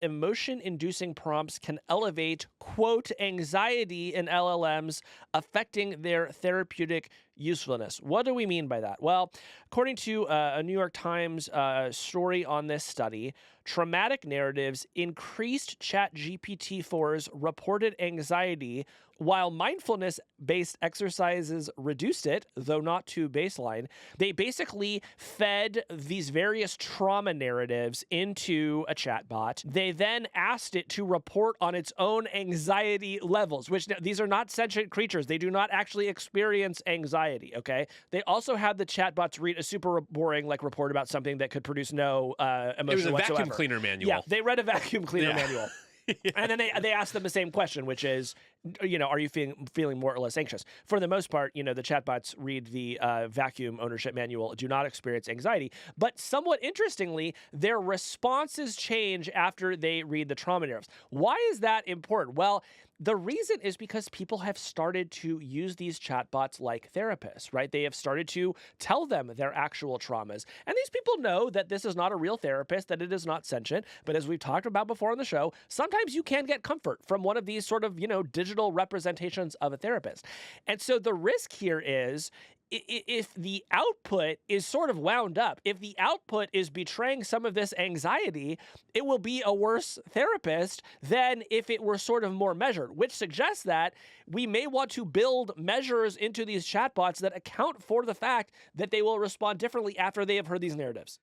emotion-inducing prompts can elevate, quote, anxiety in LLMs, affecting their therapeutic usefulness. What do we mean by that? Well, according to a New York Times story on this study, traumatic narratives increased ChatGPT-4's reported anxiety, while mindfulness-based exercises reduced it, though not to baseline. They basically fed these various trauma narratives into a chatbot. They then asked it to report on its own anxiety levels, which these are not sentient creatures. They do not actually experience anxiety, okay? They also had the chatbots read a super boring report about something that could produce no emotion whatsoever. It was a vacuum cleaner manual. Yeah, they read a vacuum cleaner manual. Yeah. And then they asked them the same question, which is, are you feeling more or less anxious? For the most part, the chatbots read the vacuum ownership manual, do not experience anxiety. But somewhat interestingly, their responses change after they read the trauma narratives. Why is that important? Well, the reason is because people have started to use these chatbots like therapists, right? They have started to tell them their actual traumas. And these people know that this is not a real therapist, that it is not sentient. But as we've talked about before on the show, sometimes you can get comfort from one of these sort of, digital representations of a therapist. And so the risk here is, if the output is sort of wound up, if the output is betraying some of this anxiety, it will be a worse therapist than if it were sort of more measured, which suggests that we may want to build measures into these chatbots that account for the fact that they will respond differently after they have heard these narratives.